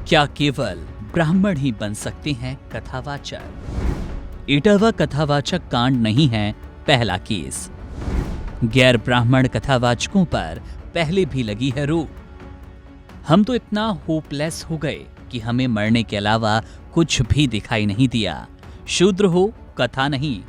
क्या केवल ब्राह्मण ही बन सकते हैं कथावाचक? इटावा कथावाचक कांड नहीं है पहला केस। गैर ब्राह्मण कथावाचकों पर पहले भी लगी है रोक। हम तो इतना होपलेस हो गए कि हमें मरने के अलावा कुछ भी दिखाई नहीं दिया। शूद्र हो, कथा नहीं,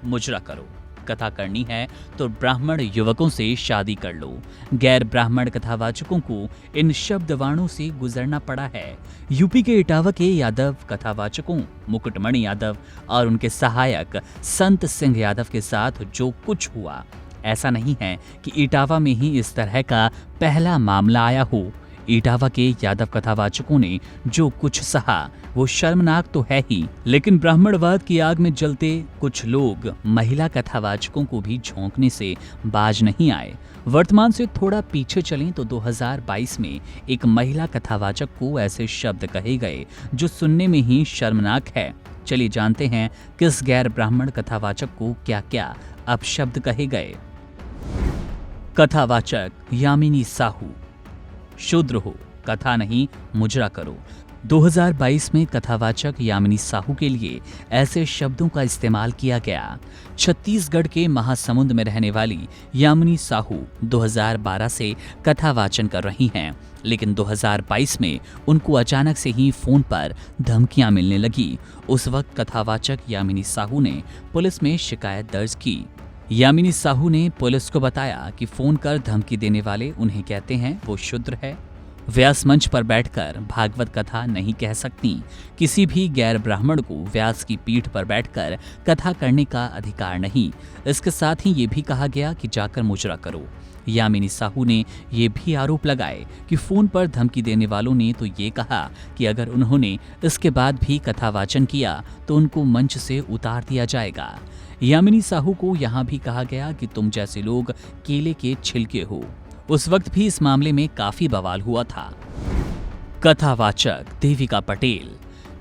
मुजरा करो। कथा करनी है तो ब्राह्मण युवकों से शादी कर लो। गैर ब्राह्मण कथावाचकों को इन शब्दवाणों से गुजरना पड़ा है। यूपी के इटावा के यादव कथावाचकों मुकुटमणि यादव और उनके सहायक संत सिंह यादव के साथ जो कुछ हुआ, ऐसा नहीं है कि इटावा में ही इस तरह का पहला मामला आया हो। इटावा के यादव कथावाचकों ने जो कुछ सहा वो शर्मनाक तो है ही, लेकिन ब्राह्मणवाद की आग में जलते कुछ लोग महिला कथावाचकों को भी झोंकने से बाज नहीं आए। वर्तमान से थोड़ा पीछे चलें तो 2022 में एक महिला कथावाचक को ऐसे शब्द कहे गए जो सुनने में ही शर्मनाक है। चलिए जानते हैं किस गैर ब्राह्मण कथावाचक को क्या क्या अपशब्द कहे गए। कथावाचक यामिनी साहू। शूद्र हो, कथा नहीं, मुजरा करो। 2022 में कथावाचक यामिनी साहू के लिए ऐसे शब्दों का इस्तेमाल किया गया। छत्तीसगढ़ के महासमुंद में रहने वाली यामिनी साहू 2012 से कथावाचन कर रही हैं, लेकिन 2022 में उनको अचानक से ही फोन पर धमकियां मिलने लगी। उस वक्त कथावाचक यामिनी साहू ने पुलिस में शिकायत दर्ज की। यामिनी साहू ने पुलिस को बताया कि फोन कर धमकी देने वाले उन्हें कहते हैं वो शूद्र है, व्यास मंच पर बैठकर भागवत कथा नहीं कह सकती। किसी भी गैर ब्राह्मण को व्यास की पीठ पर बैठकर कथा करने का अधिकार नहीं। इसके साथ ही ये भी कहा गया कि जाकर मुजरा करो। यामिनी साहू ने ये भी आरोप लगाए कि फोन पर धमकी देने वालों ने तो ये कहा कि अगर उन्होंने इसके बाद भी कथावाचन किया तो उनको मंच से उतार दिया जाएगा। यामिनी साहू को यहाँ भी कहा गया कि तुम जैसे लोग केले के छिलके हो। उस वक्त भी इस मामले में काफी बवाल हुआ था। कथावाचक देविका पटेल।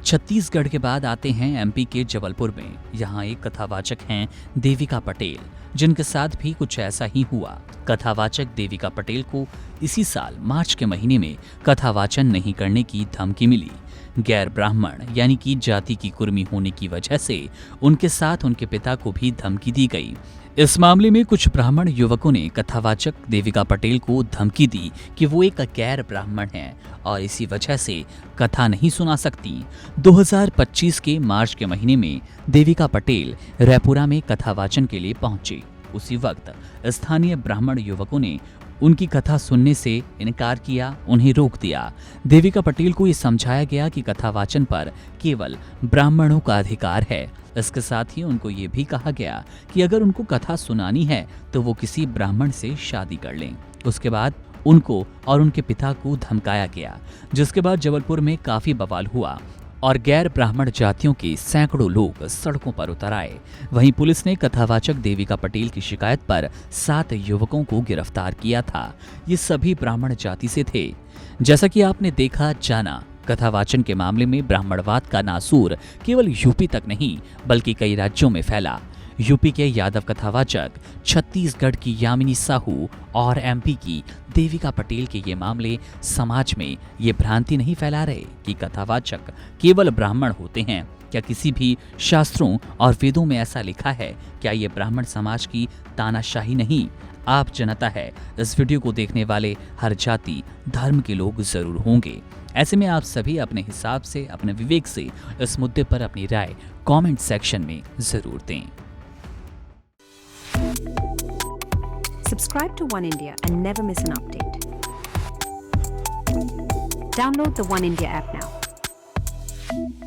छत्तीसगढ़ के बाद आते हैं एमपी के जबलपुर में। यहाँ एक कथावाचक हैं देविका पटेल, जिनके साथ भी कुछ ऐसा ही हुआ। कथावाचक देविका पटेल को इसी साल मार्च के महीने में कथावाचन नहीं करने की धमकी मिली। गैर ब्राह्मण यानी कि जाति की कुर्मी होने की वजह से उनके साथ उनके पिता को भी धमकी दी गई। इस मामले में कुछ ब्राह्मण युवकों ने कथावाचक देविका पटेल को धमकी दी कि वो एक गैर ब्राह्मण हैं और इसी वजह से कथा नहीं सुना सकती। 2025 के मार्च के महीने में देविका पटेल रायपुरा में कथावाचन के लिए पहुंची। उसी वक्त स्थानीय ब्राह्मण युवकों ने उनकी कथा सुनने से इनकार किया, उन्हें रोक दिया। देविका पटेल को ये समझाया गया कि कथावाचन पर केवल ब्राह्मणों का अधिकार है। इसके साथ ही उनको ये भी कहा गया कि अगर उनको कथा सुनानी है तो वो किसी ब्राह्मण से शादी कर लें। उसके बाद उनको और उनके पिता को धमकाया गया, जिसके बाद जबलपुर में काफी बवाल हुआ और गैर ब्राह्मण जातियों के सैकड़ों लोग सड़कों पर उतर आए। वहीं पुलिस ने कथावाचक देविका पटेल की शिकायत पर 7 युवकों को गिरफ्तार किया था। ये सभी ब्राह्मण जाति से थे। जैसा कि आपने देखा जाना, कथावाचन के मामले में ब्राह्मणवाद का नासूर केवल यूपी तक नहीं बल्कि कई राज्यों में फैला। यूपी के यादव कथावाचक, छत्तीसगढ़ की यामिनी साहू और एमपी की देविका पटेल के ये मामले समाज में ये भ्रांति नहीं फैला रहे कि कथावाचक केवल ब्राह्मण होते हैं। क्या किसी भी शास्त्रों और वेदों में ऐसा लिखा है? क्या ये ब्राह्मण समाज की तानाशाही नहीं? आप जनता है, इस वीडियो को देखने वाले हर जाति धर्म के लोग जरूर होंगे। ऐसे में आप सभी अपने हिसाब से, अपने विवेक से इस मुद्दे पर अपनी राय कमेंट सेक्शन में जरूर दें। Subscribe to One India and never miss an update. Download the One India app now.